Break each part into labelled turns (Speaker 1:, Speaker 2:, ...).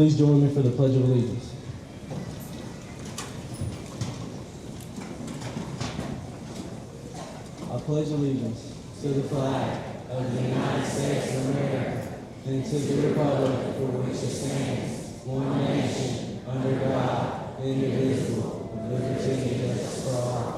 Speaker 1: Please join me for the Pledge of Allegiance. I pledge allegiance to the flag of the United States of America and to the republic for which it stands, one nation, under God, indivisible, with liberty and justice for all.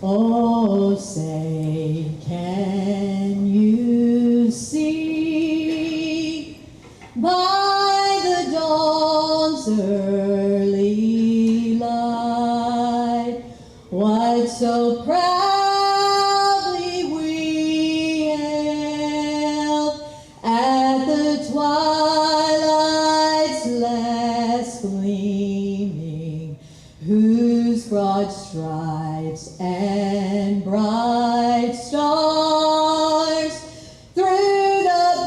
Speaker 2: Oh, say, can you see by the dawn's early light what so proudly we hailed at the twilight's last gleaming, whose broad stripes and bright stars through the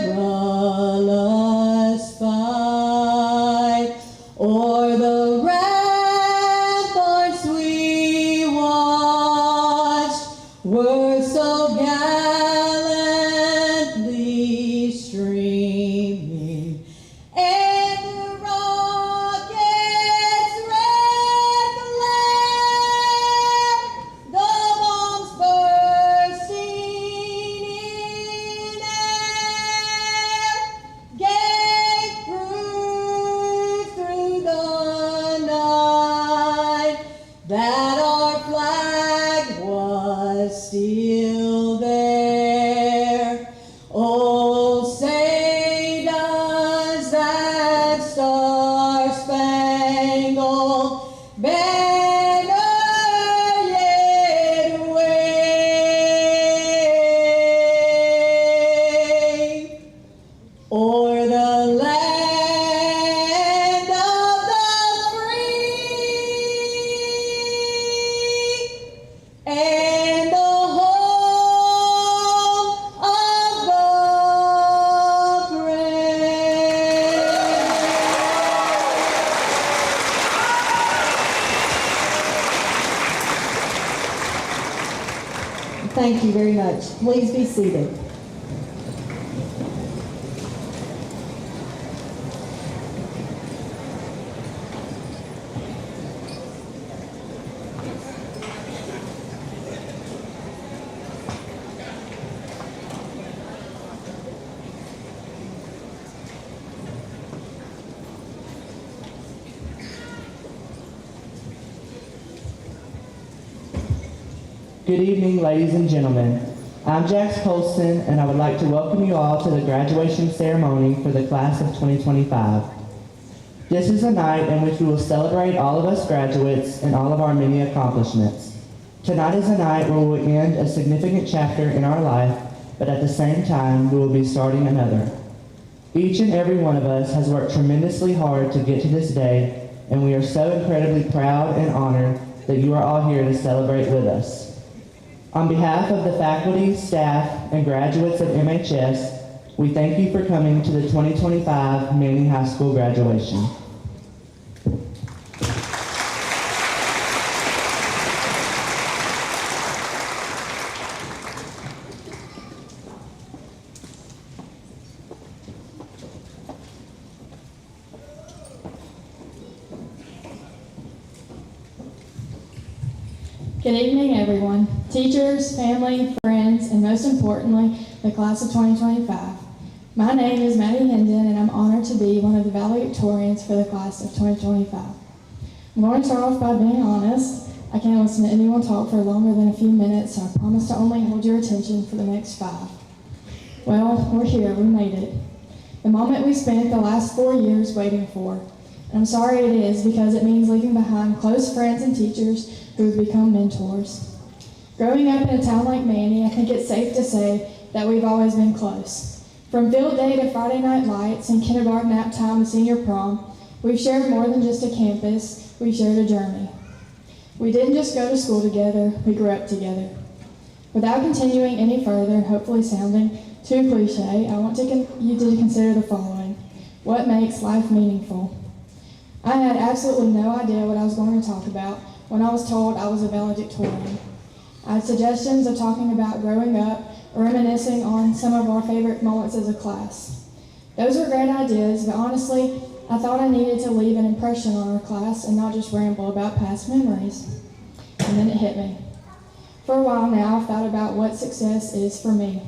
Speaker 2: perilous fight o'er the ramparts we watched were so gallantly streaming, and the rockets' red glare, the bombs bursting in air, gave proof through the night that our flag was still there. Oh, say does that star-spangled banner yet wave o'er the land of the free and the home of the brave. Thank you very much. Please be seated.
Speaker 3: Good evening, ladies and gentlemen. I'm Jax Colston, and I would like to welcome you all to the graduation ceremony for the class of 2025. This is a night in which we will celebrate all of us graduates and all of our many accomplishments. Tonight is a night where we will end a significant chapter in our life, but at the same time, we will be starting another. Each and every one of us has worked tremendously hard to get to this day, and we are so incredibly proud and honored that you are all here to celebrate with us. On behalf of the faculty, staff, and graduates of MHS, we thank you for coming to the 2025 Manning High School graduation.
Speaker 4: Good evening, everyone. Teachers, family, friends, and most importantly, the class of 2025. My name is Maddie Hendon, and I'm honored to be one of the valedictorians for the class of 2025. I'm going to start off by being honest. I can't listen to anyone talk for longer than a few minutes, so I promise to only hold your attention for the next 5. Well, we're here. We made it. The moment we spent the last 4 years waiting for. And I'm sorry it is, because it means leaving behind close friends and teachers who have become mentors. Growing up in a town like Manny, I think it's safe to say that we've always been close. From field day to Friday night lights and kindergarten nap time to senior prom, we've shared more than just a campus, we shared a journey. We didn't just go to school together, we grew up together. Without continuing any further and hopefully sounding too cliche, I want you to consider the following. What makes life meaningful? I had absolutely no idea what I was going to talk about when I was told I was a valedictorian. I had suggestions of talking about growing up or reminiscing on some of our favorite moments as a class. Those were great ideas, but honestly, I thought I needed to leave an impression on our class and not just ramble about past memories. And then it hit me. For a while now, I've thought about what success is for me.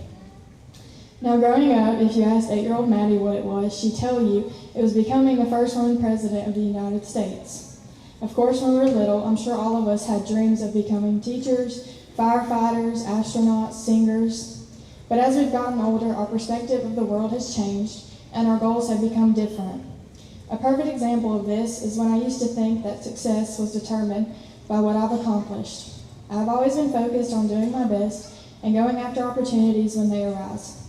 Speaker 4: Now, growing up, if you asked 8-year-old Maddie what it was, she'd tell you it was becoming the first woman president of the United States. Of course, when we were little, I'm sure all of us had dreams of becoming teachers, firefighters, astronauts, singers. But as we've gotten older, our perspective of the world has changed, and our goals have become different. A perfect example of this is when I used to think that success was determined by what I've accomplished. I've always been focused on doing my best and going after opportunities when they arise.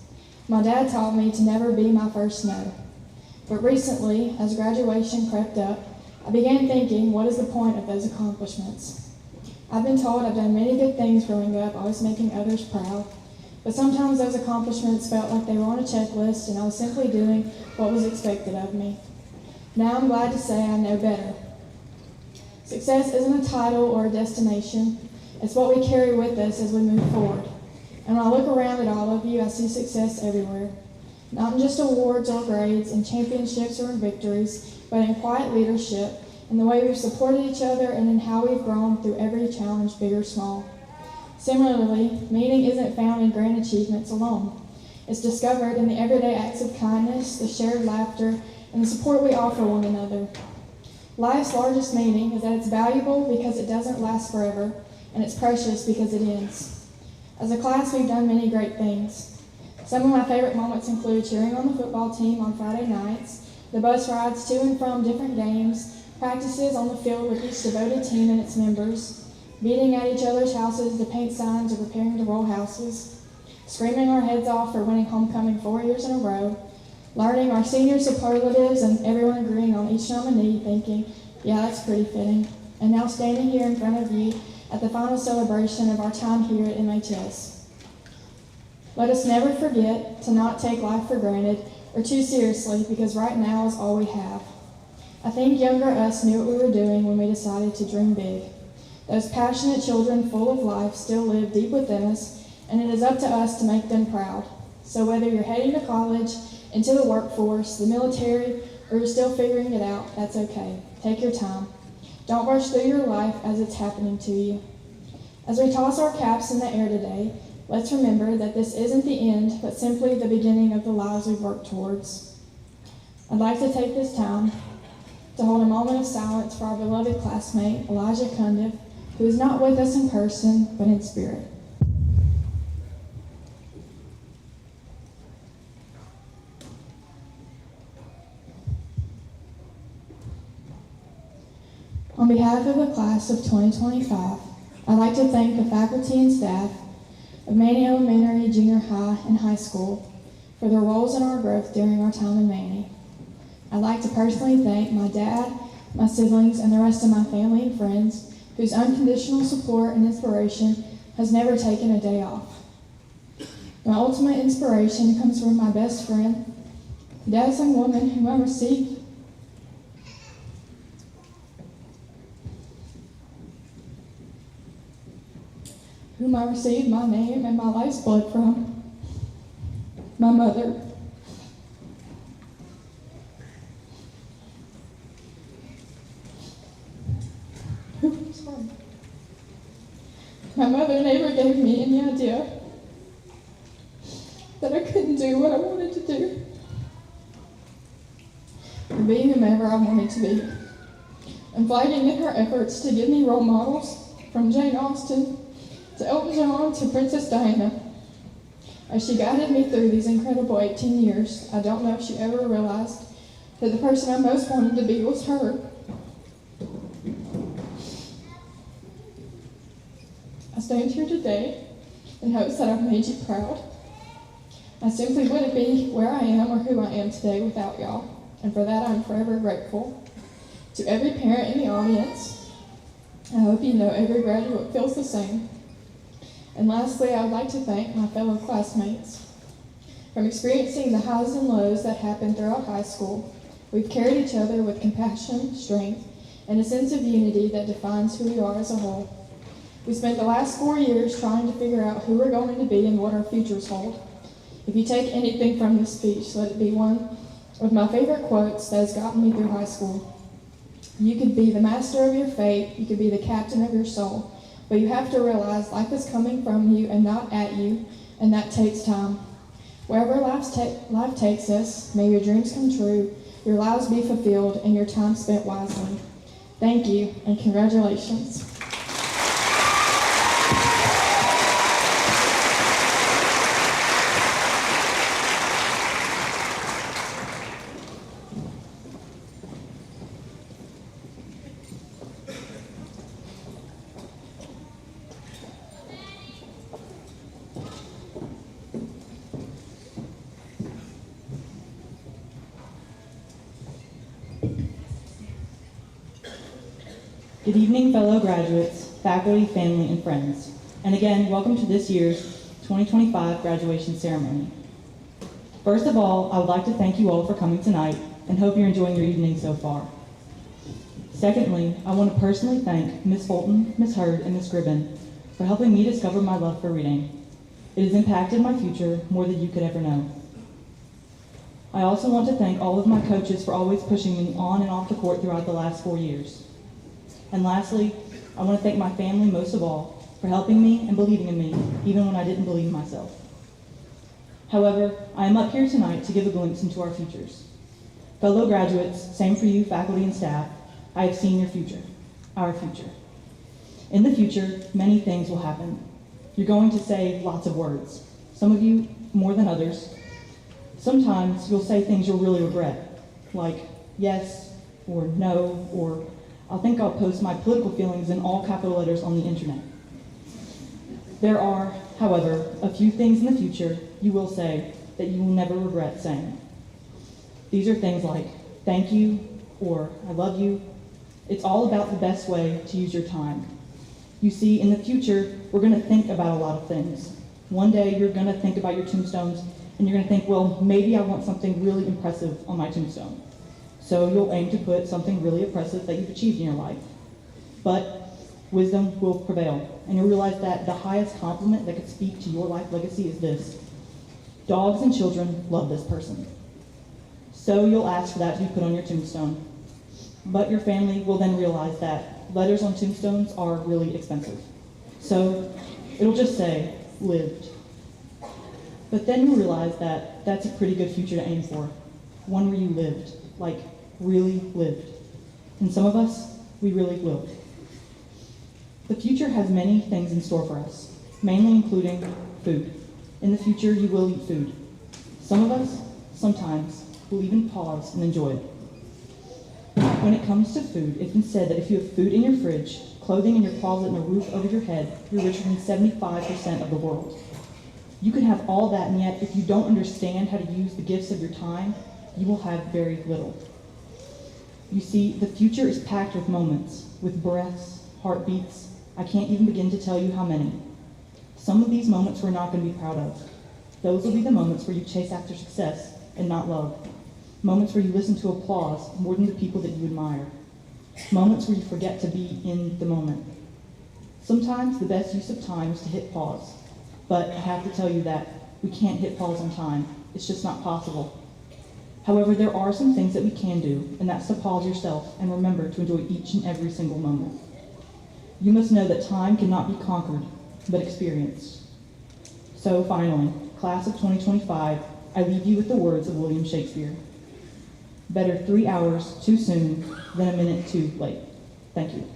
Speaker 4: My dad taught me to never be my first no. But recently, as graduation crept up, I began thinking, what is the point of those accomplishments? I've been told I've done many good things growing up, always making others proud. But sometimes those accomplishments felt like they were on a checklist and I was simply doing what was expected of me. Now I'm glad to say I know better. Success isn't a title or a destination. It's what we carry with us as we move forward. And when I look around at all of you, I see success everywhere. Not in just awards or grades, in championships or in victories, but in quiet leadership, in the way we've supported each other, and in how we've grown through every challenge, big or small. Similarly, meaning isn't found in grand achievements alone. It's discovered in the everyday acts of kindness, the shared laughter, and the support we offer one another. Life's largest meaning is that it's valuable because it doesn't last forever, and it's precious because it ends. As a class, we've done many great things. Some of my favorite moments include cheering on the football team on Friday nights, the bus rides to and from different games, practices on the field with each devoted team and its members, beating at each other's houses to paint signs or preparing to roll houses, screaming our heads off for winning homecoming 4 years in a row, learning our senior superlatives and everyone agreeing on each nominee, thinking, yeah, that's pretty fitting, and now standing here in front of you at the final celebration of our time here at MHS. Let us never forget to not take life for granted or too seriously, because right now is all we have. I think younger us knew what we were doing when we decided to dream big. Those passionate children full of life still live deep within us, and it is up to us to make them proud. So whether you're heading to college, into the workforce, the military, or you're still figuring it out, that's okay. Take your time. Don't rush through your life as it's happening to you. As we toss our caps in the air today, let's remember that this isn't the end, but simply the beginning of the lives we've worked towards. I'd like to take this time to hold a moment of silence for our beloved classmate, Elijah Cundiff, who is not with us in person, but in spirit. On behalf of the class of 2025, I'd like to thank the faculty and staff of Manny Elementary, Junior High, and High School for their roles in our growth during our time in Manny. I'd like to personally thank my dad, my siblings, and the rest of my family and friends whose unconditional support and inspiration has never taken a day off. My ultimate inspiration comes from my best friend, the dazzling woman whom I received my name and my life's blood from, my mother. Sorry. My mother never gave me any idea that I couldn't do what I wanted to do, or be whomever I wanted to be. And flagging in her efforts to give me role models from Jane Austen to Elton John to Princess Diana. As she guided me through these incredible 18 years, I don't know if she ever realized that the person I most wanted to be was her. I stand here today in hopes that I've made you proud. I simply wouldn't be where I am or who I am today without y'all, and for that I'm forever grateful. To every parent in the audience, I hope you know every graduate feels the same. And lastly, I would like to thank my fellow classmates. From experiencing the highs and lows that happened throughout high school, We've carried each other with compassion, strength, and a sense of unity that defines who we are as a whole. We spent the last 4 years trying to figure out who we're going to be and what our futures hold. If you take anything from this speech, let it be one of my favorite quotes that has gotten me through high school. You could be the master of your fate, you could be the captain of your soul, but you have to realize life is coming from you and not at you, and that takes time. Wherever life takes us, may your dreams come true, your lives be fulfilled, and your time spent wisely. Thank you, and congratulations.
Speaker 5: Good evening, fellow graduates, faculty, family, and friends. And again, welcome to this year's 2025 graduation ceremony. First of all, I would like to thank you all for coming tonight and hope you're enjoying your evening so far. Secondly, I want to personally thank Ms. Fulton, Ms. Hurd, and Ms. Gribben for helping me discover my love for reading. It has impacted my future more than you could ever know. I also want to thank all of my coaches for always pushing me on and off the court throughout the last 4 years. And lastly, I want to thank my family most of all for helping me and believing in me, even when I didn't believe myself. However, I am up here tonight to give a glimpse into our futures. Fellow graduates, same for you, faculty and staff, I have seen your future, our future. In the future, many things will happen. You're going to say lots of words, some of you more than others. Sometimes you'll say things you'll really regret, like yes, or no, or I think I'll post my political feelings in all capital letters on the internet. There are, however, a few things in the future you will say that you will never regret saying. These are things like thank you or I love you. It's all about the best way to use your time. You see, in the future, we're going to think about a lot of things. One day you're going to think about your tombstones and you're going to think, well, maybe I want something really impressive on my tombstone. So you'll aim to put something really impressive that you've achieved in your life. But wisdom will prevail, and you'll realize that the highest compliment that could speak to your life legacy is this: dogs and children love this person. So you'll ask for that to be put on your tombstone. But your family will then realize that letters on tombstones are really expensive. So it'll just say, lived. But then you'll realize that that's a pretty good future to aim for. One where you lived, like really lived. And some of us, we really will. The future has many things in store for us, mainly including food. In the future, you will eat food. Some of us, sometimes, will even pause and enjoy it. When it comes to food, it's been said that if you have food in your fridge, clothing in your closet, and a roof over your head, you're richer than 75% of the world. You can have all that, and yet if you don't understand how to use the gifts of your time, you will have very little. You see, the future is packed with moments, with breaths, heartbeats. I can't even begin to tell you how many. Some of these moments we're not going to be proud of. Those will be the moments where you chase after success and not love. Moments where you listen to applause more than the people that you admire. Moments where you forget to be in the moment. Sometimes the best use of time is to hit pause. But I have to tell you that we can't hit pause on time. It's just not possible. However, there are some things that we can do, and that's to pause yourself and remember to enjoy each and every single moment. You must know that time cannot be conquered, but experienced. So finally, class of 2025, I leave you with the words of William Shakespeare. Better 3 hours too soon than a minute too late. Thank you.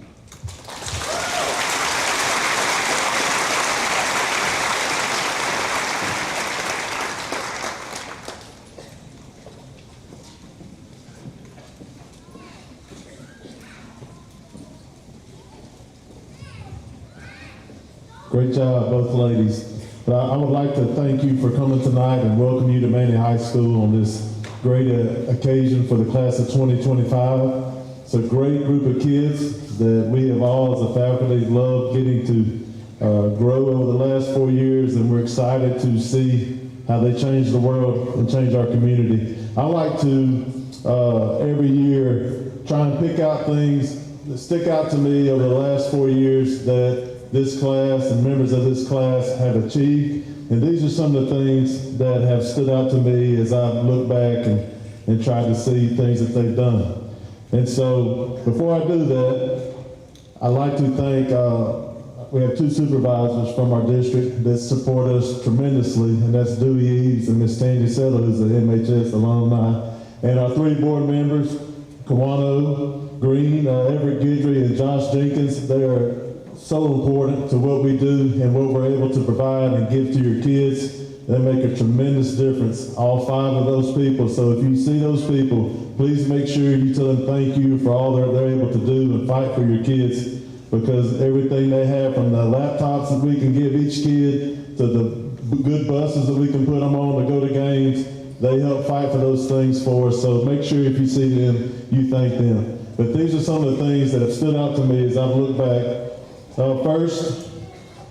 Speaker 6: Great job, both ladies. But I would like to thank you for coming tonight and welcome you to Manny High School on this great occasion for the class of 2025. It's a great group of kids that we have all as a faculty loved getting to grow over the last 4 years, and we're excited to see how they change the world and change our community. I'd like to every year, try and pick out things that stick out to me over the last 4 years that this class and members of this class have achieved. And these are some of the things that have stood out to me as I've looked back and tried to see things that they've done. And so before I do that, I'd like to thank, we have 2 supervisors from our district that support us tremendously, and that's Dewey Eves and Miss Tandy Settle, who's an MHS alumni, and our 3 board members, Kawano Green, Everett Guidry, and Josh Jenkins. They are so important to what we do and what we're able to provide and give to your kids. They make a tremendous difference, all 5 of those people. So if you see those people, please make sure you tell them thank you for all that they're able to do and fight for your kids, because everything they have, from the laptops that we can give each kid to the good buses that we can put them on to go to games, they help fight for those things for us. So make sure if you see them, you thank them. But these are some of the things that have stood out to me as I've looked back. First,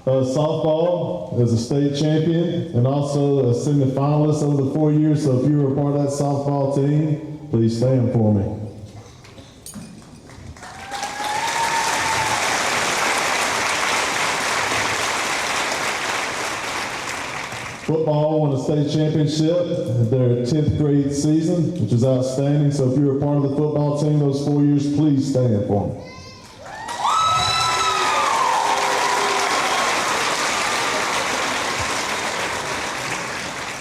Speaker 6: softball as a state champion and also a semifinalist over the 4 years. So if you were a part of that softball team, please stand for me. Football won a state championship their 10th grade season, which is outstanding. So if you were a part of the football team those 4 years, please stand for me.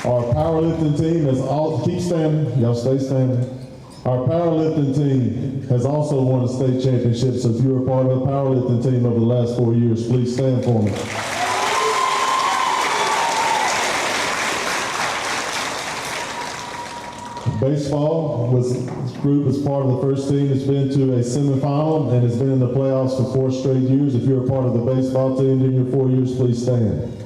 Speaker 6: Our powerlifting team has all, keep standing, y'all stay standing. Our powerlifting team has also won a state championship, so if you were a part of the powerlifting team over the last 4 years, please stand for me. Baseball group was part of the first team that's been to a semifinal and has been in the playoffs for 4 straight years. If you're a part of the baseball team during your 4 years, please stand.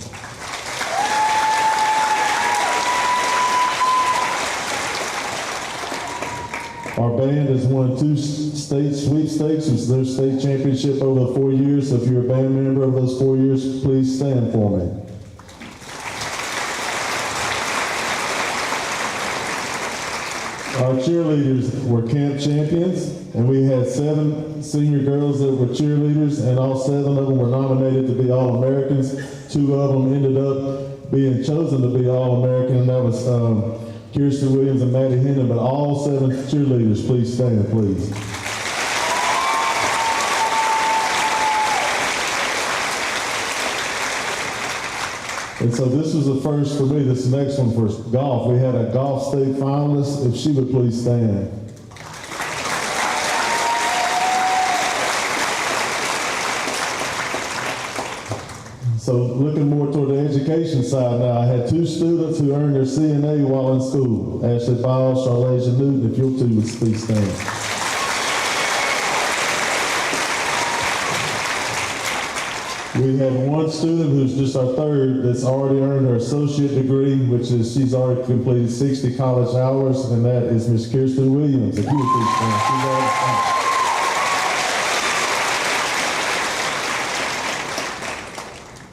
Speaker 6: Our band has won 2 state sweepstakes, which is their state championship over the 4 years. So if you're a band member of those 4 years, please stand for me. Our cheerleaders were camp champions, and we had 7 senior girls that were cheerleaders, and all 7 of them were nominated to be All-Americans. 2 of them ended up being chosen to be All-American, and that was Kirsten Williams and Maddie Hendon, but all 7 cheerleaders, please stand, please. And so this was the first for me, this next one for golf. We had a golf state finalist, if she would please stand. So looking more toward the education side now, I had 2 students who earned their CNA while in school. Ashley Biles, Charlasia Newton, if you 2 would please stand. We have 1 student who's just our 3rd that's already earned her associate degree, which is she's already completed 60 college hours, and that is Miss Kirsten Williams. If you would please stand. She's already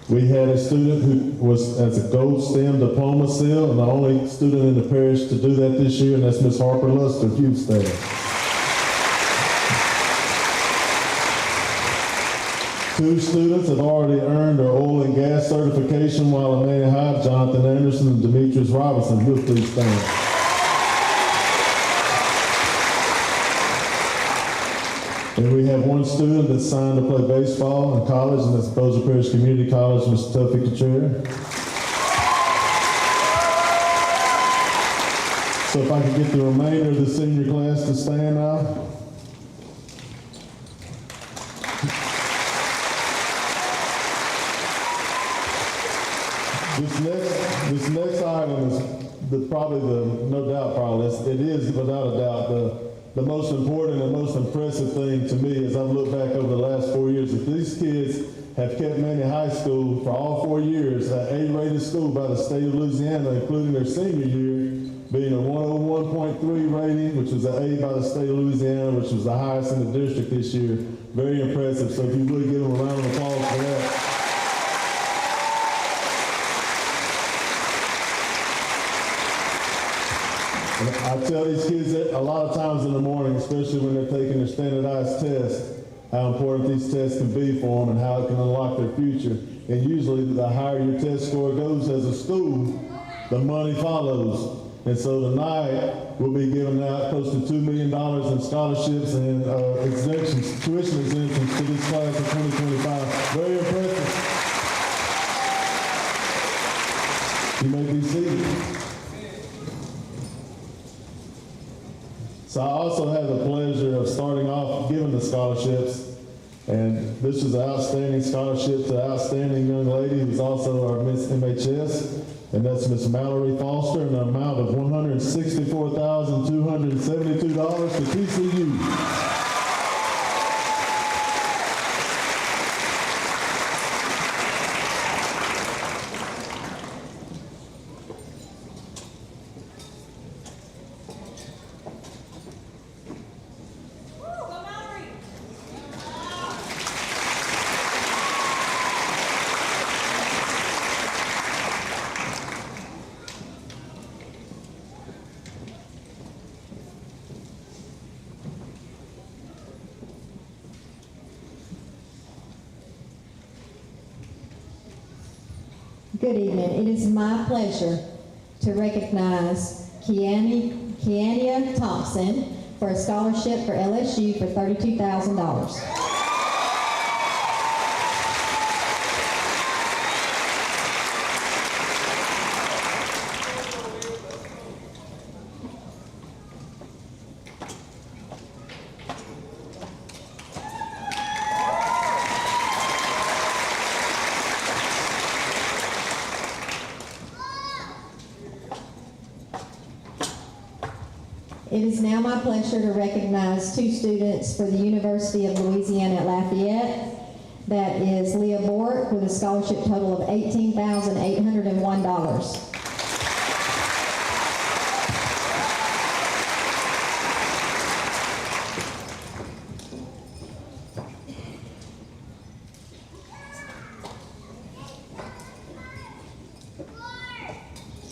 Speaker 6: We had a student who was as a gold STEM diploma seal, and the only student in the parish to do that this year, and that's Miss Harper Luster. If you'd stand. Two students have already earned their oil and gas certification while at Manny High, Jonathan Anderson and Demetrius Robinson. If you'll please stand. And we have 1 student that's signed to play baseball in college, and that's Bossier Parish Community College, Mr. Tuffy Couture. So if I could get the remainder of the senior class to stand now. This next item is no doubt, it is without a doubt the most important and most impressive thing to me as I've looked back over the last 4 years. If these kids have kept Manny High School for all 4 years, an A-rated school by the state of Louisiana, including their senior year, being a 101.3 rating, which was an A by the state of Louisiana, which was the highest in the district this year. Very impressive. So if you would give them a round of applause for that. I tell these kids that a lot of times in the morning, especially when they're taking their standardized tests, how important these tests can be for them and how it can unlock their future. And usually the higher your test score goes as a school, the money follows. And so tonight, we'll be giving out close to $2 million in scholarships and exemptions, tuition exemptions to this class of 2025. Very impressive. You may be seated. So I also had the pleasure of starting off giving the scholarships. And this is an outstanding scholarship to an outstanding young lady who's also our Miss MHS. And that's Miss Mallory Foster, in an amount of $164,272 to TCU.
Speaker 2: Good evening. It is my pleasure to recognize Kiania Thompson for a scholarship for LSU for $32,000. It is now my pleasure to recognize two students for the University of Louisiana at Lafayette. That is Leah Bork with a scholarship total of $18,801.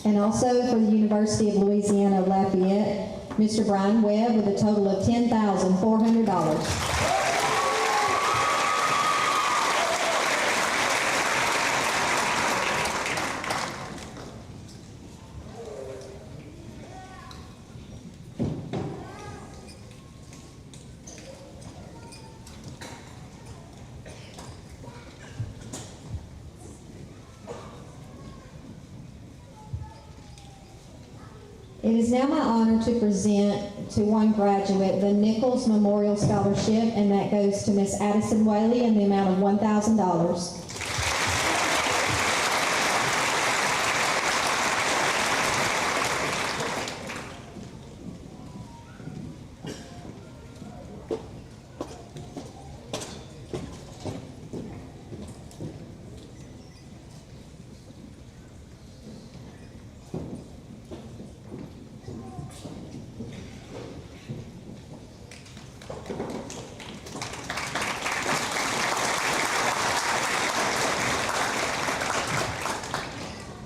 Speaker 2: And also for the University of Louisiana Lafayette, Mr. Brian Webb with a total of $10,400. It is now my honor to present to one graduate the Nichols Memorial Scholarship, and that goes to Miss Addison Whaley in the amount of $1,000.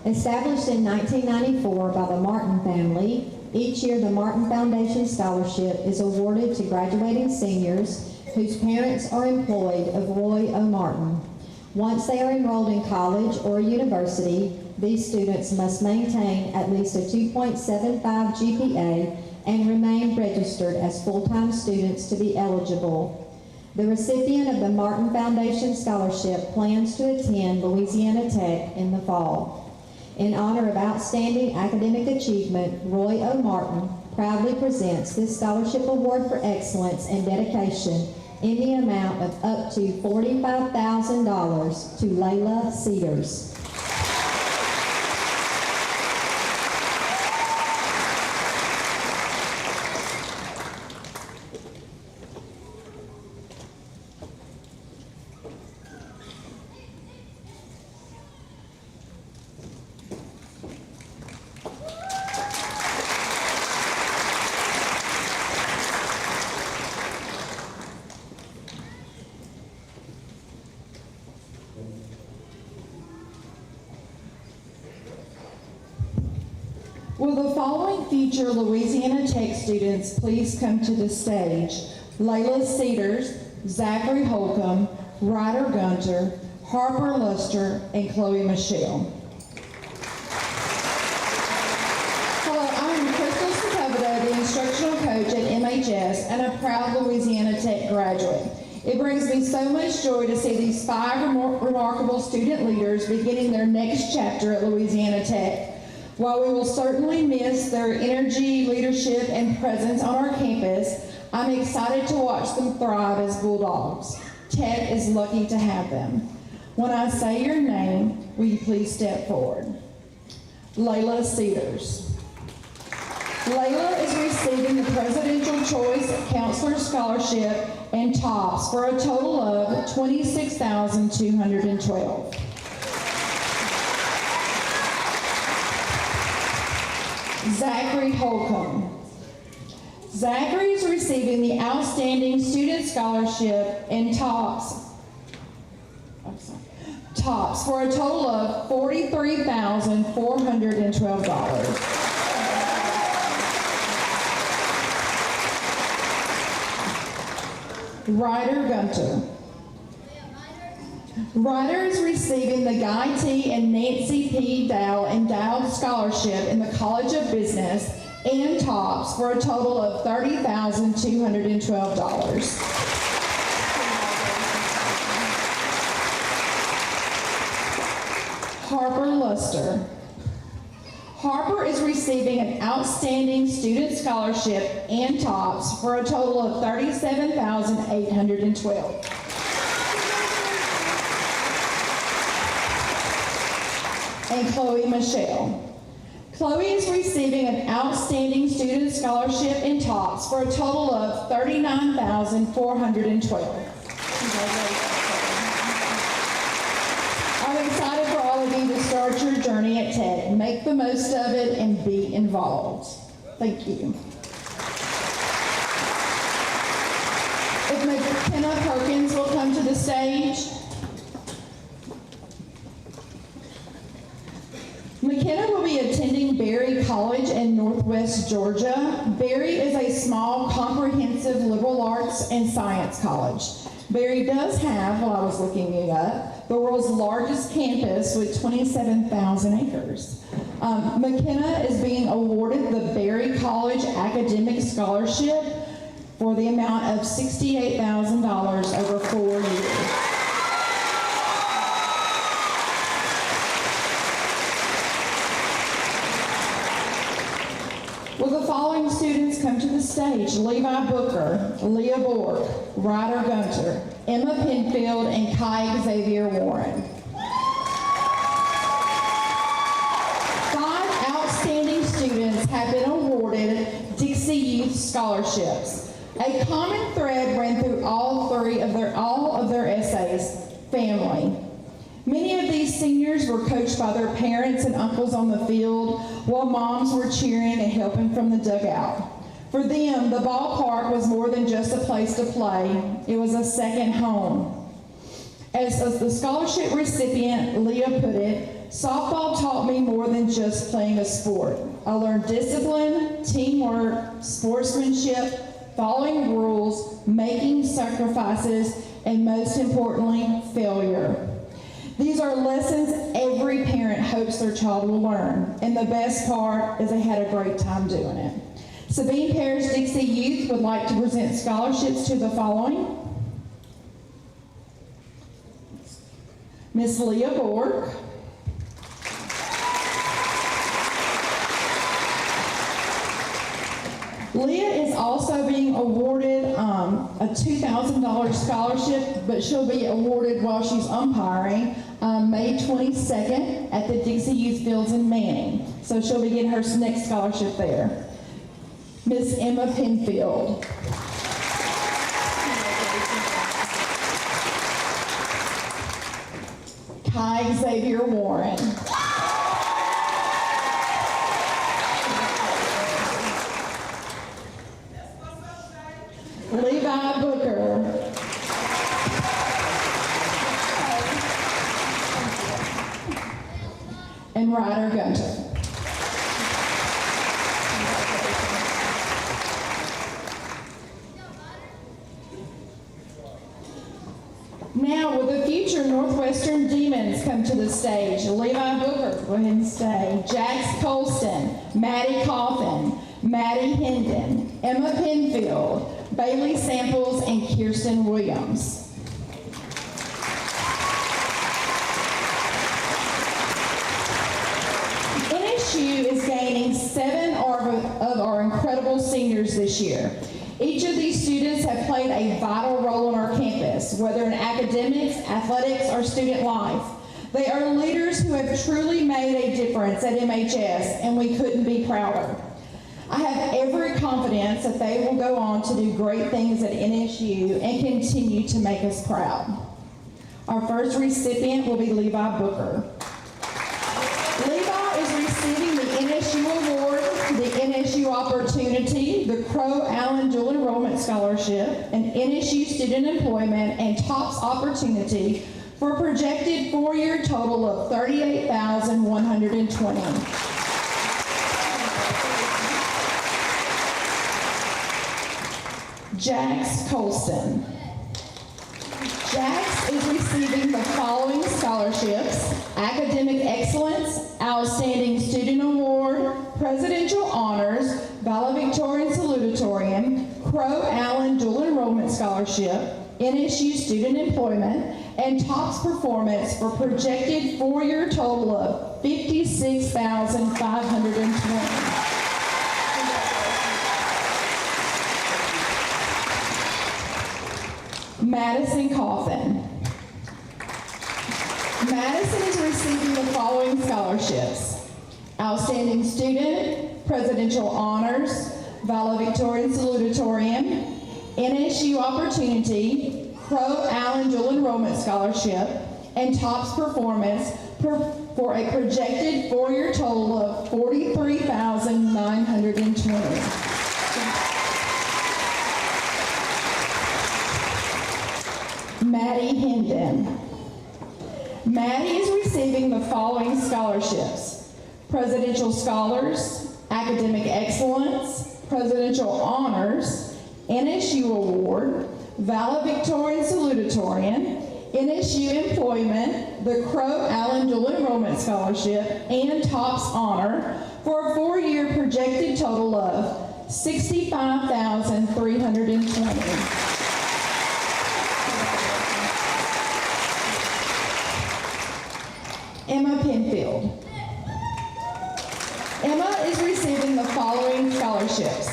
Speaker 2: Established in 1994 by the Martin family, each year the Martin Foundation Scholarship is awarded to graduating seniors whose parents are employed of Roy O. Martin. Once they are enrolled in college or university, these students must maintain at least a 2.75 GPA and remain registered as full-time students to be eligible. The recipient of the Martin Foundation Scholarship plans to attend Louisiana Tech in the fall. In honor of outstanding academic achievement, Roy O. Martin proudly presents this scholarship award for excellence and dedication in the amount of up to $45,000 to Layla Cedars.
Speaker 4: Will the following
Speaker 7: future Louisiana Tech students please come to the stage? Layla Cedars, Zachary Holcomb, Ryder Gunter, Harper Luster, and Chloe Michelle. Hello, I am Crystal Sepulveda, the instructional coach at MHS and a proud Louisiana Tech graduate. It brings me so much joy to see these 5 remarkable student leaders beginning their next chapter at Louisiana Tech. While we will certainly miss their energy, leadership, and presence on our campus, I'm excited to watch them thrive as Bulldogs. Tech is lucky to have them. When I say your name, will you please step forward? Layla Cedars. Layla is receiving the Presidential Choice Counselor Scholarship and TOPS for a total of $26,212. Zachary Holcomb. Zachary is receiving the Outstanding Student Scholarship and TOPS for a total of $43,412. Ryder Gunter. Ryder is receiving the Guy T. and Nancy P. Dow Endowed Scholarship in the College of Business and TOPS for a total of $30,212. Harper Luster. Harper is receiving an Outstanding Student Scholarship and TOPS for a total of $37,812. And Chloe Michelle. Chloe is receiving an Outstanding Student Scholarship and TOPS for a total of $39,412. I'm excited for all of you to start your journey at Tech. Make the most of it and be involved. Thank you. If McKenna Perkins will come to the stage. McKenna will be attending Berry College in Northwest Georgia. Berry is a small, comprehensive liberal arts and science college. Berry does have, while I was looking it up, the world's largest campus with 27,000 acres. McKenna is being awarded the Berry College Academic Scholarship for the amount of $68,000 over 4 years. Will the following students come to the stage? Levi Booker, Leah Bork, Ryder Gunter, Emma Penfield, and Kai Xavier Warren. 5 outstanding students have been awarded Dixie Youth Scholarships. A common thread ran through all of their essays: family. Many of these seniors were coached by their parents and uncles on the field, while moms were cheering and helping from the dugout. For them, the ballpark was more than just a place to play. It was a second home. As the scholarship recipient, Leah put it, softball taught me more than just playing a sport. I learned discipline, teamwork, sportsmanship, following rules, making sacrifices, and most importantly, failure. These are lessons every parent hopes their child will learn, and the best part is they had a great time doing it. Sabine Parish Dixie Youth would like to present scholarships to the following: Miss Leah Bork, Leah is also being awarded a $2,000 scholarship, but she'll be awarded while she's umpiring May 22nd at the Dixie Youth Fields in Manning. So she'll be getting her next scholarship there. Miss Emma Penfield. Kai Xavier Warren. Levi Booker. And Ryder Gunter. Western Demons come to the stage. Levi Booker, go ahead and stay. Jax Colston, Maddie Coffin, Maddie Hendon, Emma Penfield, Bailey Samples, and Kirsten Williams. NSU is gaining 7 of our incredible seniors this year. Each of these students have played a vital role on our campus, whether in academics, athletics, or student life. They are leaders who have truly made a difference at MHS, and we couldn't be prouder. I have every confidence that they will go on to do great things at NSU and continue to make us proud. Our first recipient will be Levi Booker. Levi is receiving the NSU Award, the NSU Opportunity, the Crow Allen Dual Enrollment Scholarship, an NSU Student Employment, and TOPS Opportunity for a projected 4-year total of $38,120. Jax Colston. Jax is receiving the following scholarships: Academic Excellence, Outstanding Student Award, Presidential Honors, Valedictorian Salutatorian, Crow Allen Dual Enrollment Scholarship, NSU Student Employment, and TOPS Performance for projected 4-year total of $56,520. Madison Coffin. Madison is receiving the following scholarships: Outstanding Student, Presidential Honors, Valedictorian Salutatorian, NSU Opportunity, Crow Allen Dual Enrollment Scholarship, and TOPS Performance for a projected 4-year total of $43,920. Maddie Hendon. Maddie is receiving the following scholarships: Presidential Scholars, Academic Excellence, Presidential Honors, NSU Award, Valedictorian Salutatorian, NSU Employment, the Crow Allen Dual Enrollment Scholarship, and TOPS Honor for a 4-year projected total of $65,320. Emma Penfield. Emma is receiving the following scholarships: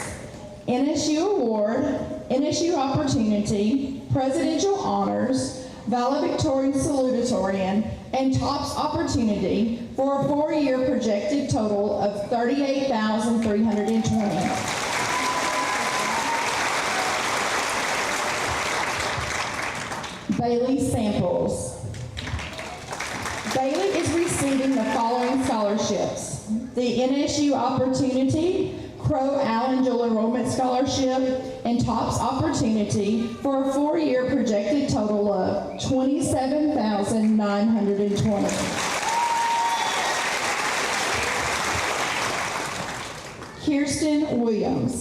Speaker 7: NSU Award, NSU Opportunity, Presidential Honors, Valedictorian Salutatorian, and TOPS Opportunity for a 4-year projected total of $38,320. Bailey Samples. Bailey is receiving the following scholarships: the NSU Opportunity, Crow Allen Dual Enrollment Scholarship, and TOPS Opportunity for a 4-year projected total of $27,920. Kirsten Williams.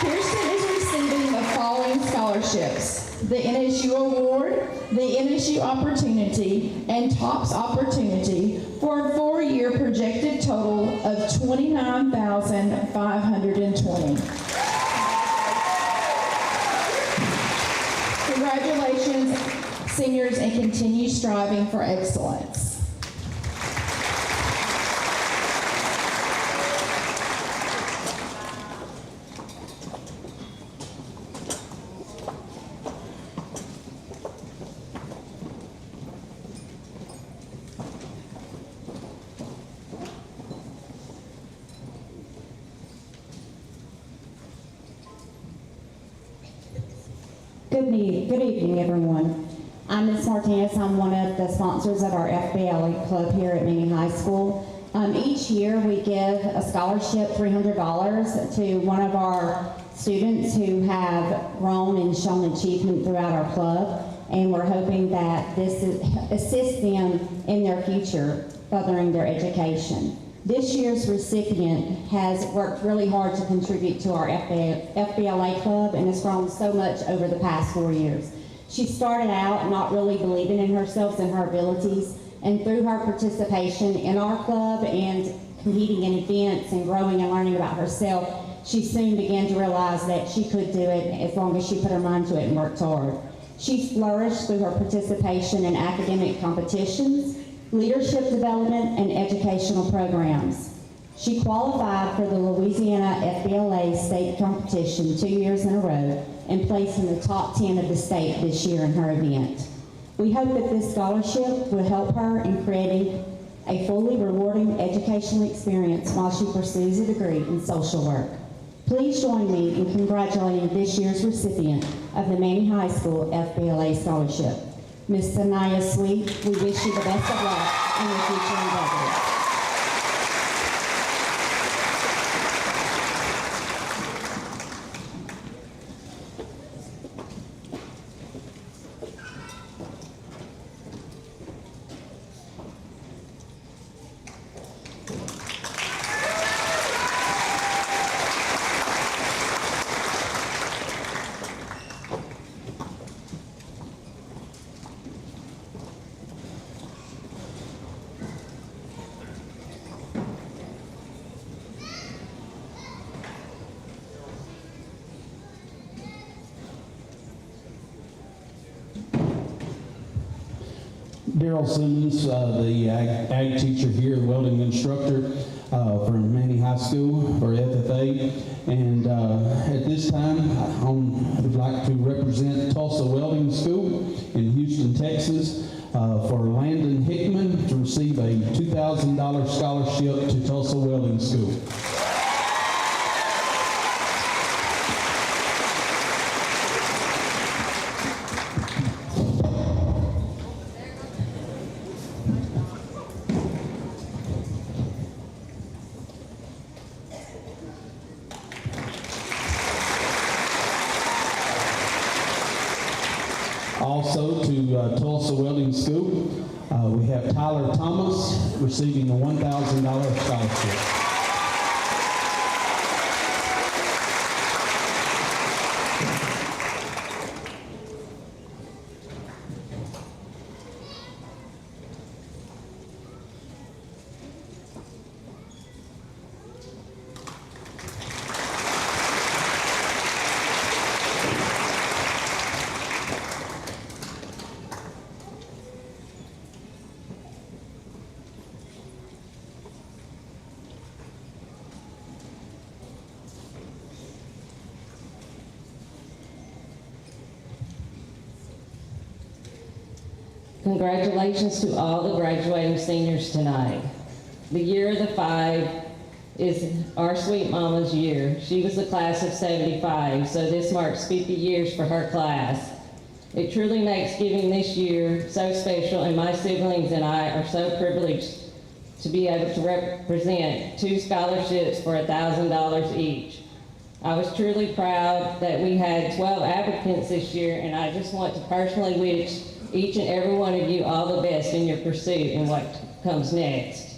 Speaker 7: Kirsten is receiving the following scholarships: the NSU Award, the NSU Opportunity, and TOPS Opportunity for a 4-year projected total of $29,520. Congratulations, seniors, and continue striving for excellence.
Speaker 8: Good evening, everyone. I'm Ms. Martinez. I'm one of the sponsors of our FBLA club here at Manning High School. Each year we give a scholarship, $300, to one of our students who have grown and shown achievement throughout our club, and we're hoping that this assists them in their future, furthering their education. This year's recipient has worked really hard to contribute to our FBLA club and has grown so much over the past 4 years. She started out not really believing in herself and her abilities, and through her participation in our club and competing in events and growing and learning about herself, she soon began to realize that she could do it as long as she put her mind to it and worked hard. She flourished through her participation in academic competitions, leadership development, and educational programs. She qualified for the Louisiana FBLA state competition 2 years in a row and placed in the top 10 of the state this year in her event. We hope that this scholarship will help her in creating a fully rewarding educational experience while she pursues a degree in social work. Please join me in congratulating this year's recipient of the Manny High School FBLA Scholarship. Ms. Sanaya Sweet, we wish you the best of luck in your future endeavors.
Speaker 9: Daryl Simmons, the ag teacher here, the welding instructor from Manny High School for FFA. And at this time, I would like to represent Tulsa Welding School in Houston, Texas, for Landon Hickman to receive a $2,000 scholarship to Tulsa Welding School. Also to Tulsa Welding School, we have Tyler Thomas receiving a $1,000 scholarship.
Speaker 10: Congratulations to all the graduating seniors tonight. The year of the 5 is our sweet mama's year. She was the class of 75, so this marks 50 years for her class. It truly makes giving this year so special, and my siblings and I are so privileged to be able to represent 2 scholarships for $1,000 each. I was truly proud that we had 12 applicants this year, and I just want to personally wish each and every one of you all the best in your pursuit and what comes next.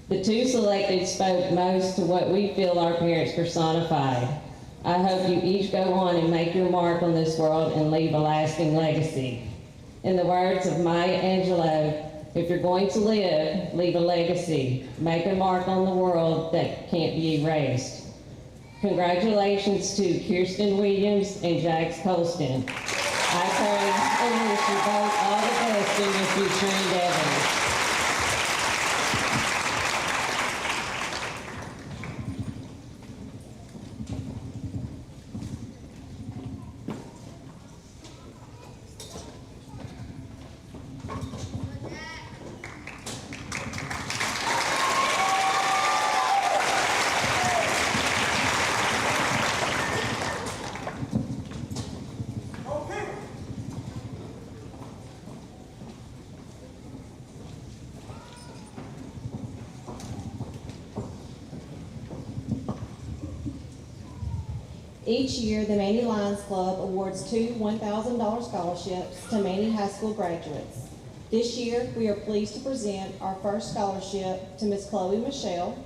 Speaker 10: The 2 selected spoke most to what we feel our parents personified. I hope you each go on and make your mark on this world and leave a lasting legacy. In the words of Maya Angelou, if you're going to live, leave a legacy. Make a mark on the world that can't be erased. Congratulations to Kirsten Williams and Jax Colston. I pray and wish you both all the best in your future endeavors.
Speaker 2: Each year, the Manny Lions Club awards 2 $1,000 scholarships to Manny High School graduates. This year, we are pleased to present our first scholarship to Miss Chloe Michelle.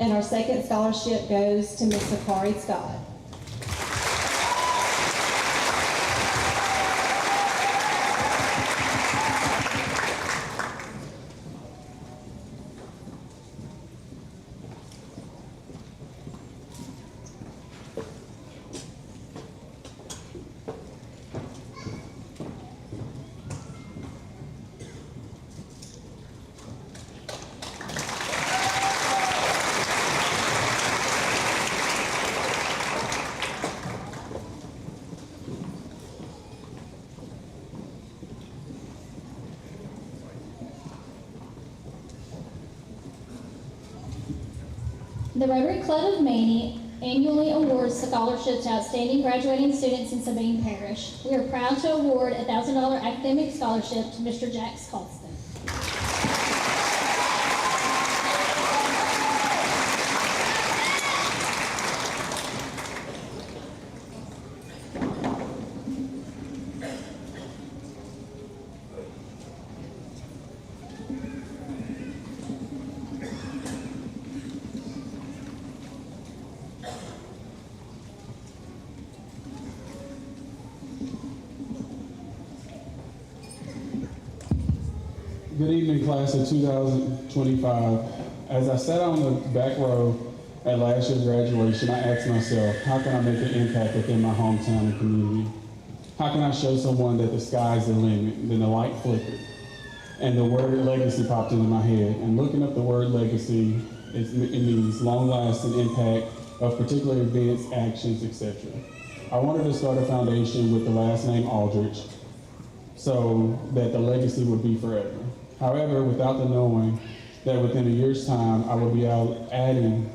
Speaker 2: And our second scholarship goes to Miss Sakari Scott.
Speaker 11: The Rotary Club of Maney annually awards scholarships to outstanding graduating students in Sabine Parish. We are proud to award a $1,000 academic scholarship to Mr. Jax Colston.
Speaker 9: Good evening, class of 2025. As I sat on the back row at last year's graduation, I asked myself, how can I make an impact within my hometown and community? How can I show someone that the sky's the limit? Then the light flickered, and the word legacy popped into my head. And looking up the word legacy, it means long-lasting impact of particular events, actions, etc. I wanted to start a foundation with the last name Aldrich, so that the legacy would be forever. However, without the knowing that within a year's time, I will be adding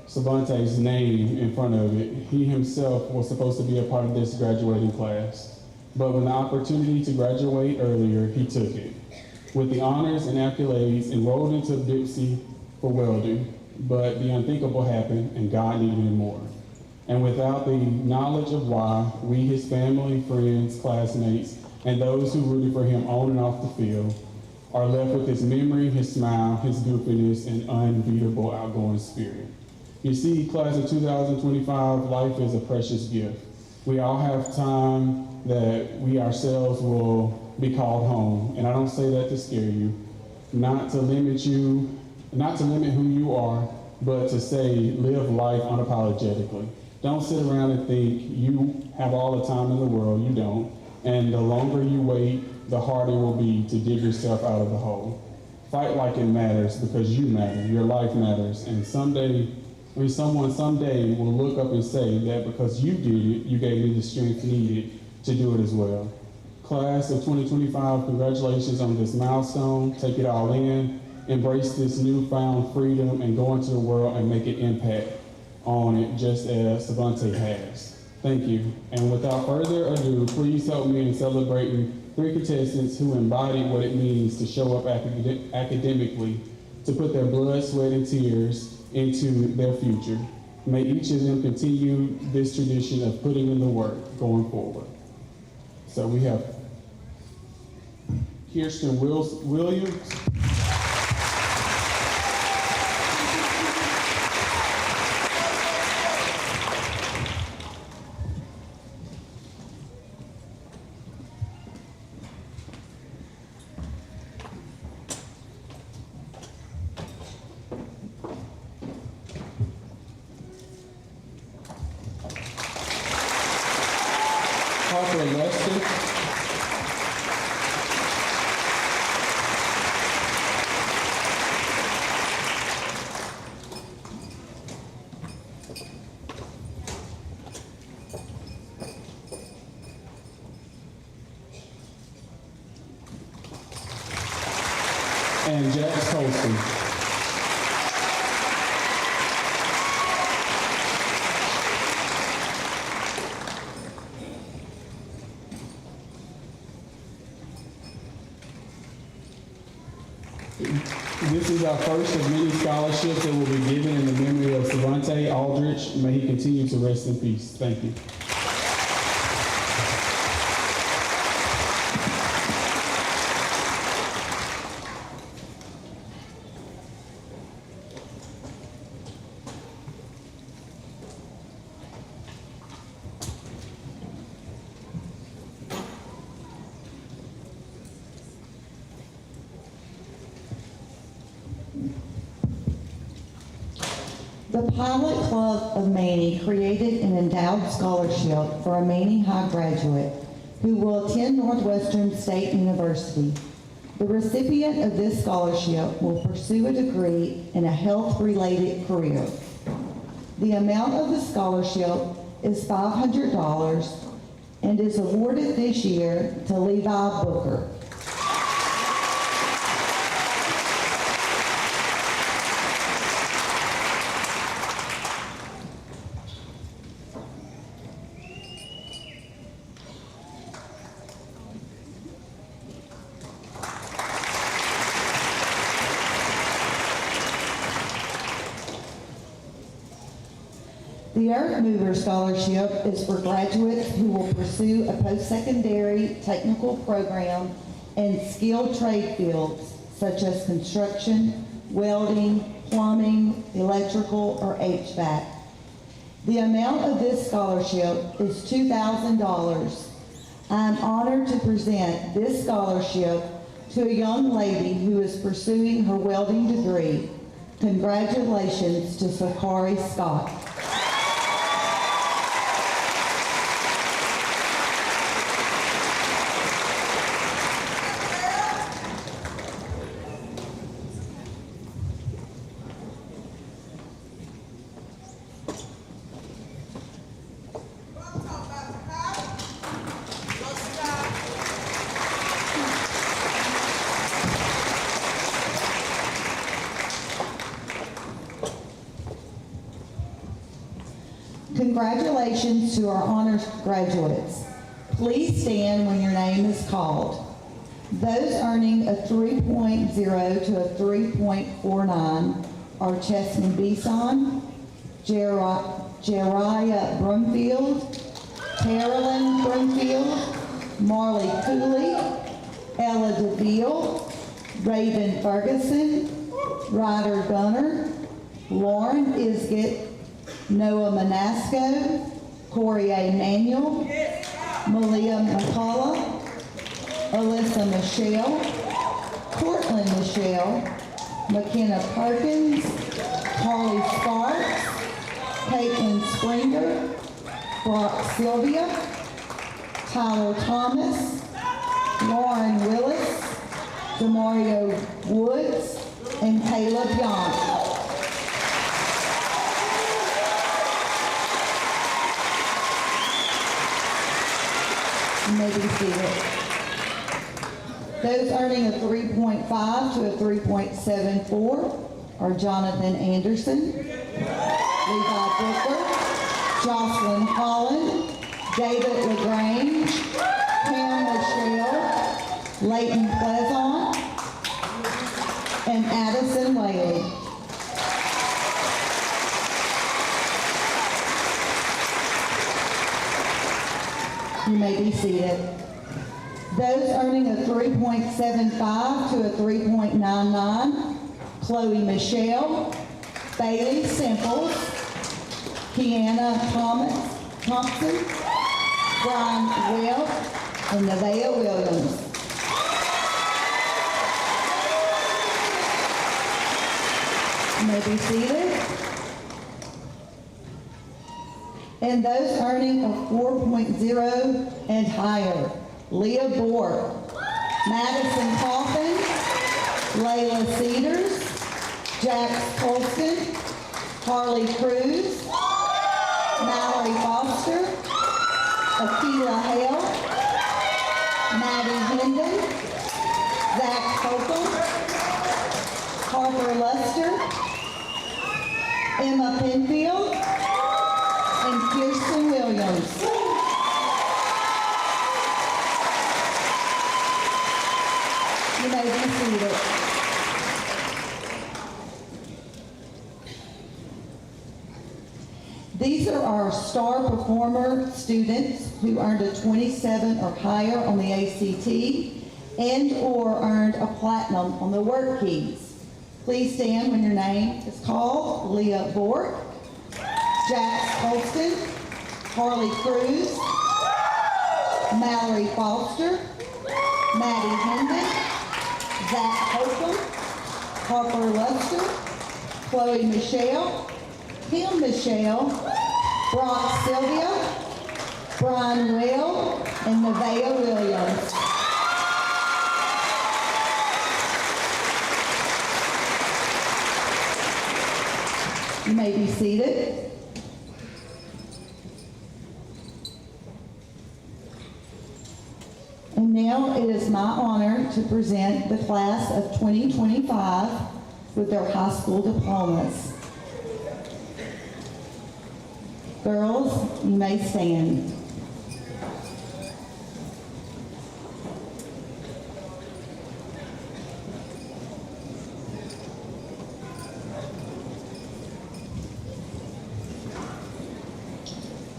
Speaker 9: Savante's name in front of it. He himself was supposed to be a part of this graduating class. But when the opportunity to graduate earlier, he took it. With the honors and accolades, enrolled into Dipsy for welding, but the unthinkable happened and God needed him more. And without the knowledge of why, we, his family, friends, classmates, and those who rooted for him on and off the field, are left with his memory, his smile, his goofiness, and unbeatable outgoing spirit. You see, class of 2025, life is a precious gift. We all have time that we ourselves will be called home. And I don't say that to scare you, not to limit who you are, but to say live life unapologetically. Don't sit around and think you have all the time in the world. You don't. And the longer you wait, the harder it will be to dig yourself out of the hole. Fight like it matters because you matter, your life matters, and someone someday will look up and say that because you did it, you gave me the strength needed to do it as well. Class of 2025, congratulations on this milestone. Take it all in, embrace this newfound freedom, and go into the world and make an impact on it just as Savante has. Thank you. And without further ado, please help me in celebrating 3 contestants who embodied what it means to show up academically, to put their blood, sweat, and tears into their future. May each of them continue this tradition of putting in the work going forward. So we have Kirsten Williams. Harper Lester. And Jax Colston. This is our first of many scholarships that will be given in the memory of Savante Aldrich. May he continue to rest in peace. Thank you.
Speaker 12: The Pilot Club of Maney created an endowed scholarship for a Maney High graduate who will attend Northwestern State University. The recipient of this scholarship will pursue a degree in a health-related career. The amount of the scholarship is $500 and is awarded this year to Levi Booker. The Earth Mover Scholarship is for graduates who will pursue a post-secondary technical program in skilled trade fields such as construction, welding, plumbing, electrical, or HVAC. The amount of this scholarship is $2,000. I am honored to present this scholarship to a young lady who is pursuing her welding degree. Congratulations to Sakari Scott. Congratulations to our honors graduates. Please stand when your name is called. Those earning a 3.0 to a 3.49 are Chesney Beeson, Jeriah Brumfield, Carolyn Brumfield, Marley Cooley, Ella DeVille, Raven Ferguson, Ryder Gunner, Lauren Isgett, Noah Manasco, Corey A. Manuel, Malia McCullough, Alyssa Michelle, Cortland Michelle, McKenna Perkins, Carly Sparks, Caitlin Springer, Brock Sylvia, Tyler Thomas, Lauren Willis, Demario Woods, and Caleb Young. You may be seated. Those earning a 3.5 to a 3.74 are Jonathan Anderson, Levi Booker, Jocelyn Holland, David LaGrange, Pam Michelle, Leighton Pleasant, and Addison Whaley. You may be seated. Those earning a 3.75 to a 3.99, Chloe Michelle, Bailey Simples, Kiana Thompson, Brian Webb, and Nevaeh Williams. You may be seated. And those earning a 4.0 and higher, Leah Bork, Madison Coffin, Layla Cedars, Jax Colston, Harley Cruz, Mallory Foster, Akila Hale, Maddie Hendon, Zach Holcomb, Harper Luster, Emma Penfield, and Kirsten Williams. You may be seated. These are our star performer students who earned a 27 or higher on the ACT and/or earned a platinum on the work keys. Please stand when your name is called. Leah Bork, Jax Colston, Harley Cruz, Mallory Foster, Maddie Hendon, Zach Holcomb, Harper Luster, Chloe Michelle, Kim Michelle, Brock Sylvia, Brian Will, and Nevaeh Williams. You may be seated. And now it is my honor to present the class of 2025 with their high school diplomas. Girls, you may stand.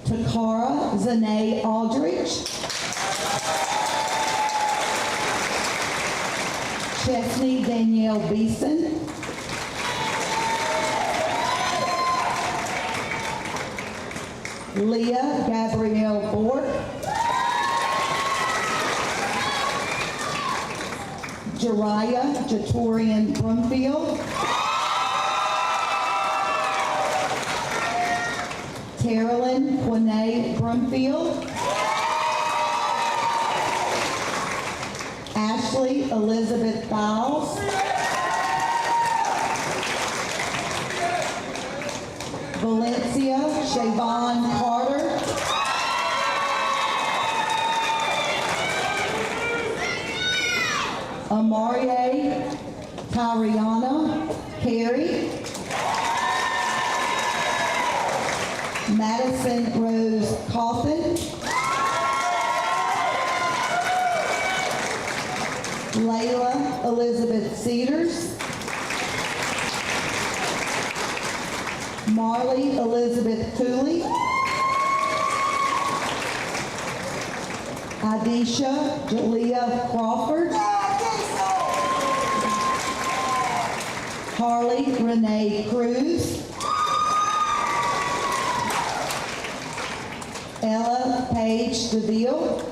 Speaker 12: Takara Zanae Aldrich. Chesney Danielle Beeson. Leah Gabrielle Bork. Jariah Jatorian Brumfield. Carolyn Quinae Brumfield. Ashley Elizabeth Biles. Valencia Shavon Carter. Amarie Tyriana Carey. Madison Rose Coffin. Layla Elizabeth Cedars. Marley Elizabeth Cooley. Adisha Jalea Crawford. Harley Renee Cruz. Ella Paige DeVille.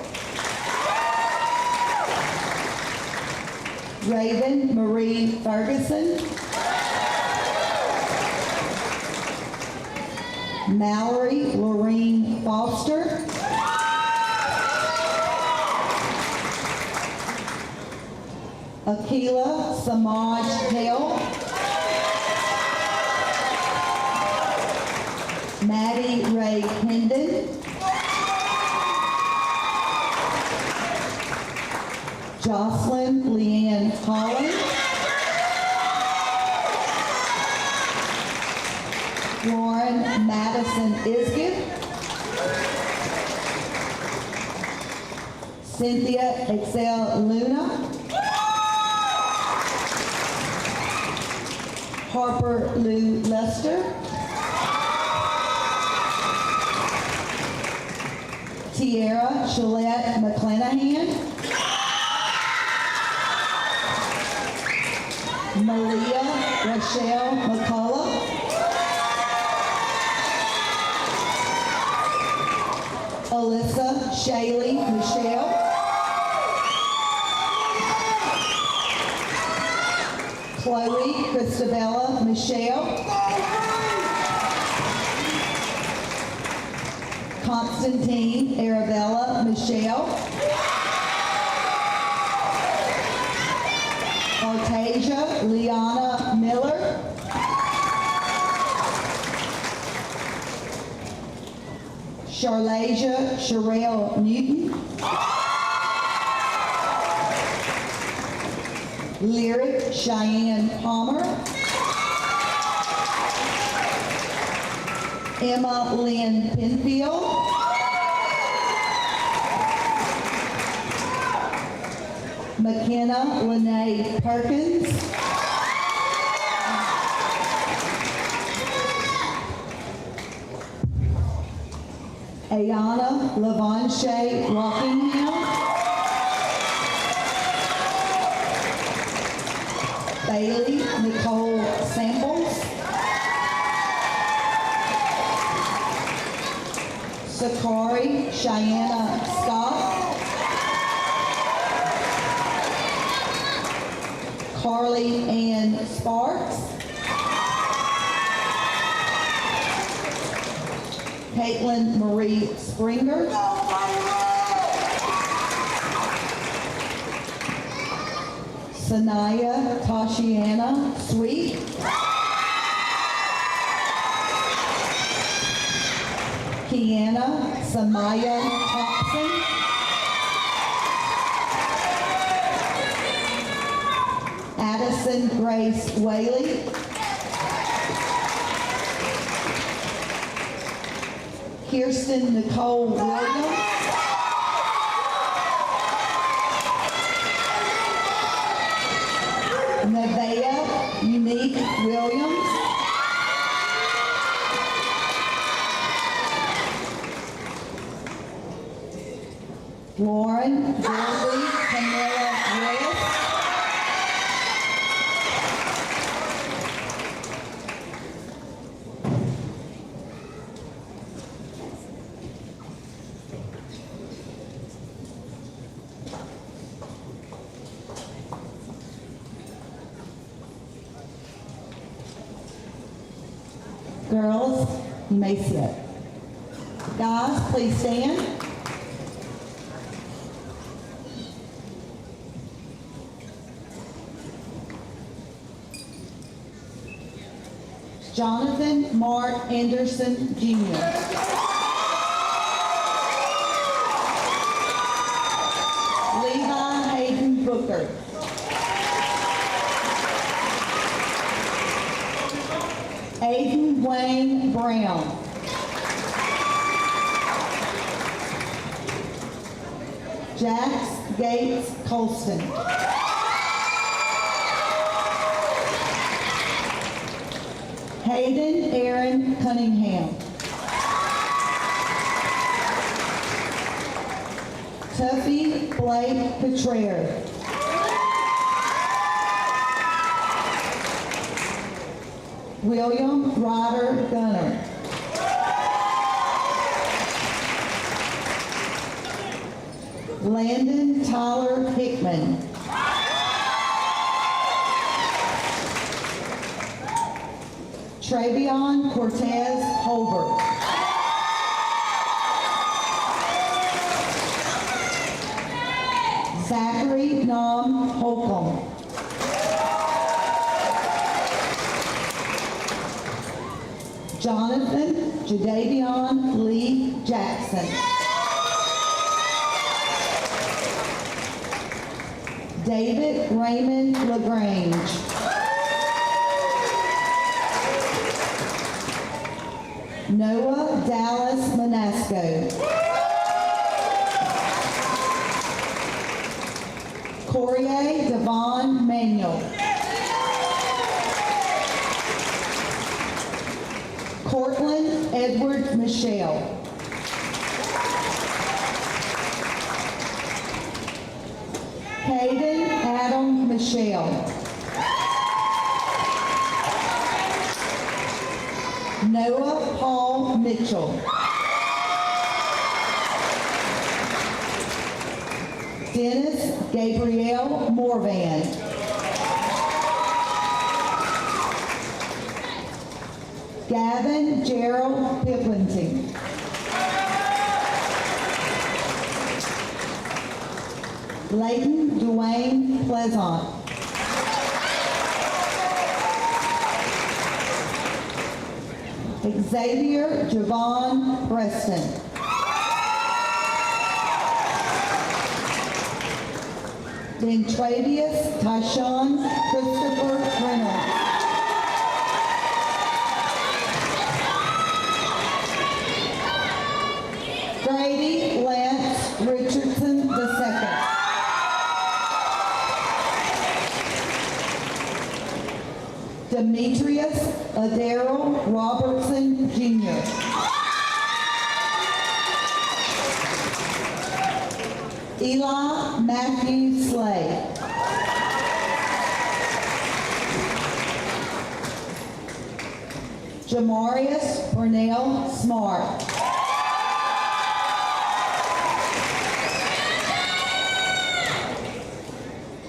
Speaker 12: Raven Marie Ferguson. Mallory Lorene Foster. Akila Samaj Hale. Maddie Ray Hendon. Jocelyn Leanne Holland. Lauren Madison Isgett. Cynthia Excel Luna. Harper Lou Lester. Tierra Shalette McClanahan. Malia Rochelle McCullough. Alyssa Shaylee Michelle. Chloe Christabella Michelle. Constantine Arabella Michelle. Artasia Liana Miller. Charlasia Sherelle Newton. Lyric Cheyenne Palmer. Emma Lynn Penfield. McKenna Lene Perkins. Ayana Lavonche Rockingham. Bailey Nicole Samples. Sakari Cheyenne Scott. Carly Ann Sparks. Caitlin Marie Springer. Sanaya Tashiana Sweet. Kiana Samaya Thompson. Addison Grace Whaley. Kirsten Nicole Williams. Nevaeh Unique Williams. Lauren Dorley Camilla West. Girls, you may sit. Guys, please stand. Jonathan Mark Anderson, Jr. Levi Hayden Booker. Aiden Wayne Brown. Jax Gates Colston. Hayden Aaron Cunningham. Tuffy Blake Petraire. William Ryder Gunner. Landon Tyler Hickman. Travion Cortez Holbert. Zachary Nam Holcomb. Jonathan Jadavion Lee Jackson. David Raymond LaGrange. Noah Dallas Manasco. Courier Devon Manuel. Cortland Edward Michelle. Hayden Adam Michelle. Noah Paul Mitchell. Dennis Gabrielle Morvan. Gavin Gerald Piplinting. Layton Dwayne Pleasant. Xavier Javon Preston. Dentravius Tyshawn Christopher Reynolds. Grady Lance Richardson II. Demetrius Adero Robertson, Jr. Eli Matthew Slay. Jamarius Burnell Smart.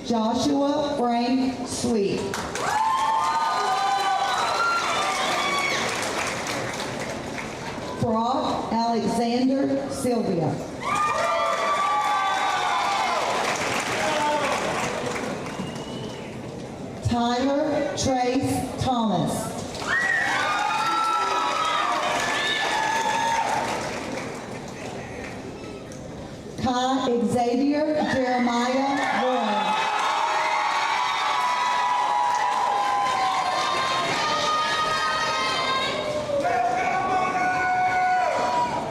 Speaker 12: Joshua Frank Sweet. Brock Alexander Sylvia. Tyler Trace Thomas. Kai Xavier Jeremiah Warren.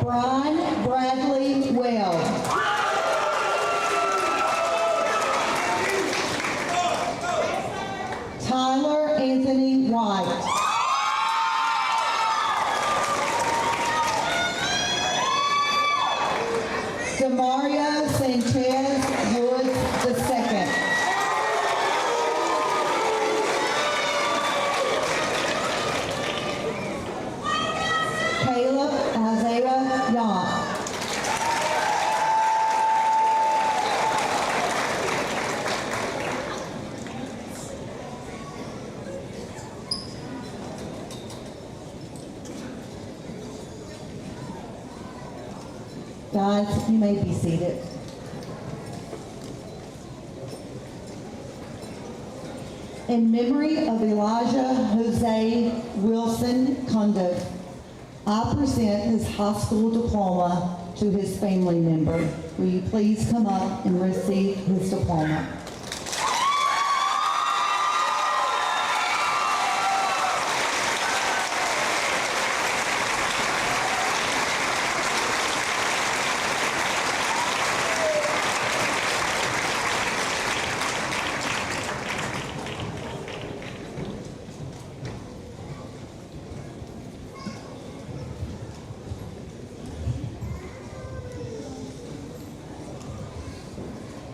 Speaker 12: Brian Bradley Weld. Tyler Anthony White. Demario Sanchez Woods II. Caleb Isaiah Yacht. Guys, you may be seated. In memory of Elijah Jose Wilson Condo, I present his high school diploma to his family member. Will you please come up and receive his diploma?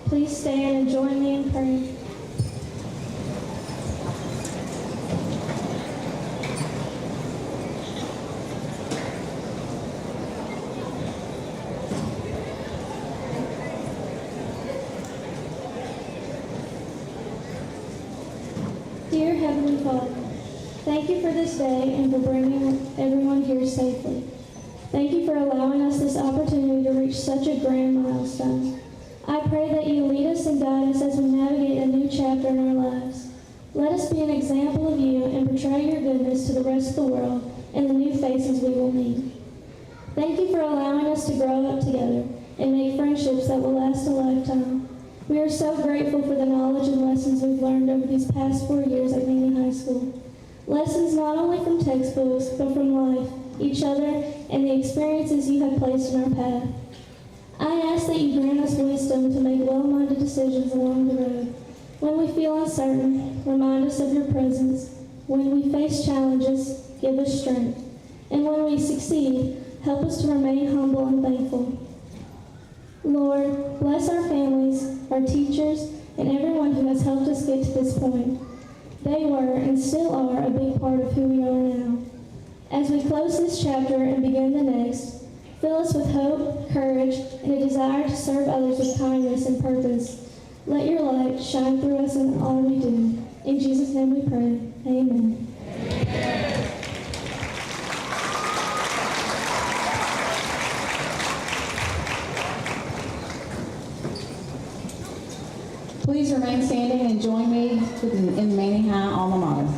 Speaker 11: Please stand and join me in prayer. Dear Heavenly Father, thank you for this day and for bringing everyone here safely. Thank you for allowing us this opportunity to reach such a grand milestone. I pray that you lead us and guide us as we navigate a new chapter in our lives. Let us be an example of you and portray your goodness to the rest of the world and the new faces we will meet. Thank you for allowing us to grow up together and make friendships that will last a lifetime. We are so grateful for the knowledge and lessons we've learned over these past 4 years at Meany High School. Lessons not only from textbooks, but from life, each other, and the experiences you have placed in our path. I ask that you grant us wisdom to make well-minded decisions along the road. When we feel uncertain, remind us of your presence. When we face challenges, give us strength. And when we succeed, help us to remain humble and thankful. Lord, bless our families, our teachers, and everyone who has helped us get to this point. They were and still are a big part of who we are now. As we close this chapter and begin the next, fill us with hope, courage, and a desire to serve others with kindness and purpose. Let your light shine through us in all we do. In Jesus' name we pray. Amen.
Speaker 7: Please remain standing and join me in Manning High alma mater.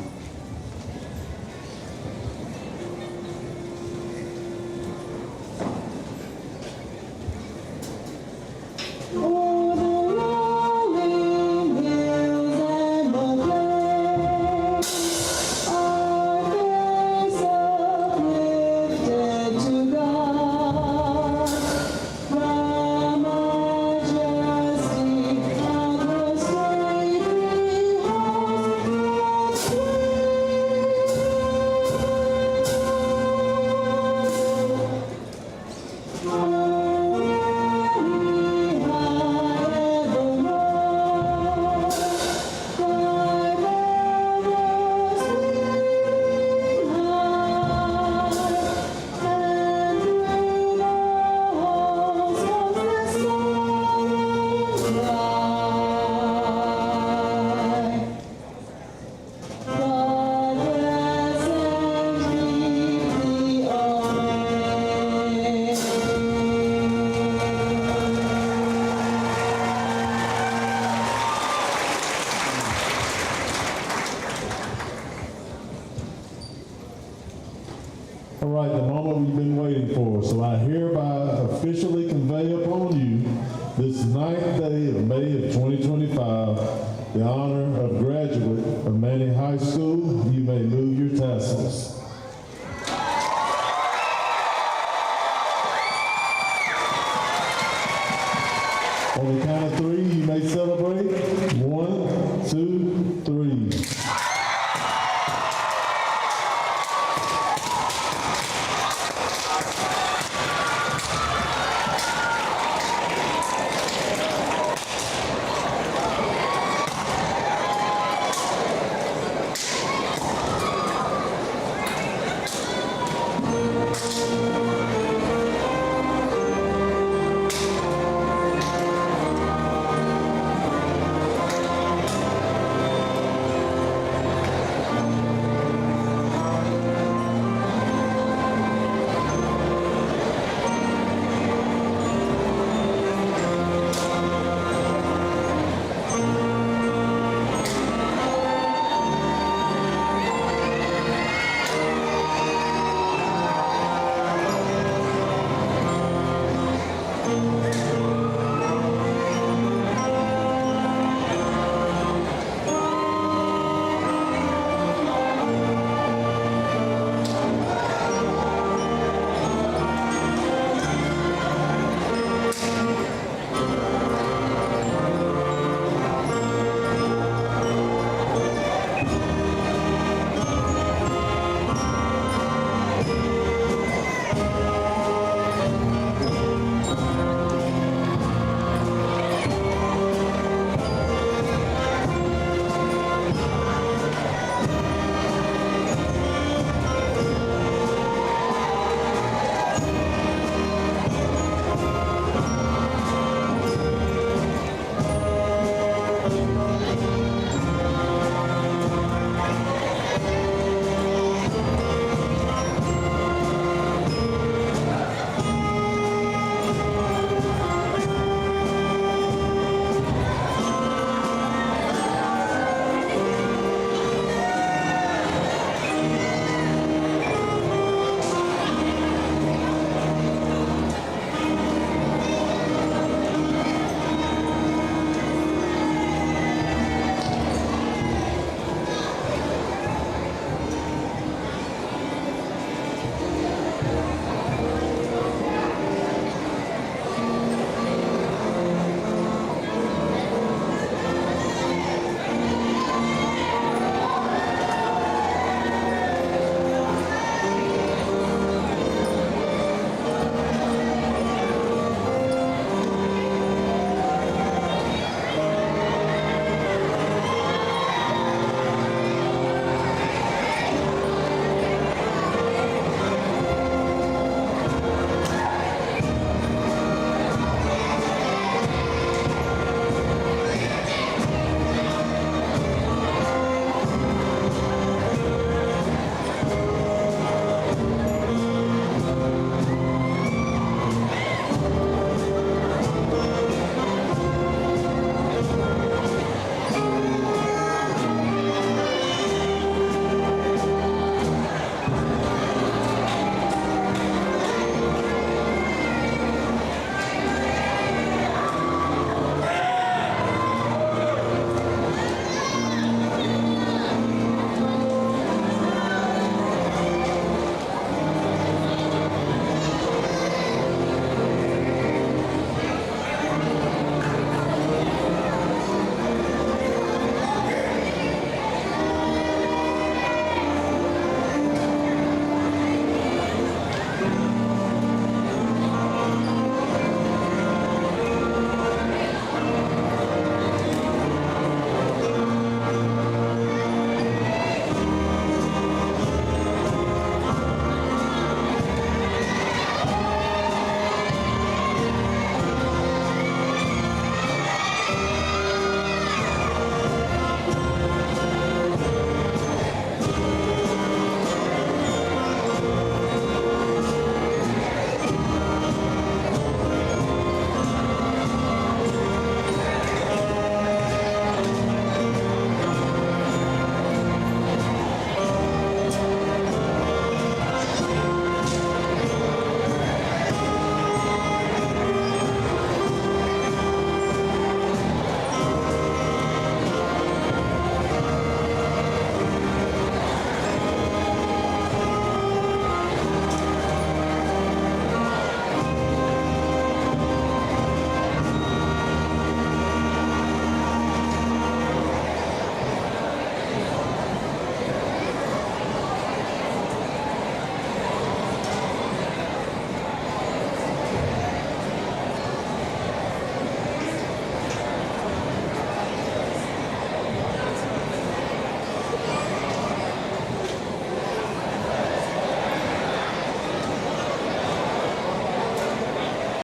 Speaker 6: waiting for. So I hereby officially convey upon you this 9th day of May of 2025 the honor of graduate of Manning High School. You may move your tassels. On the count of 3, you may celebrate.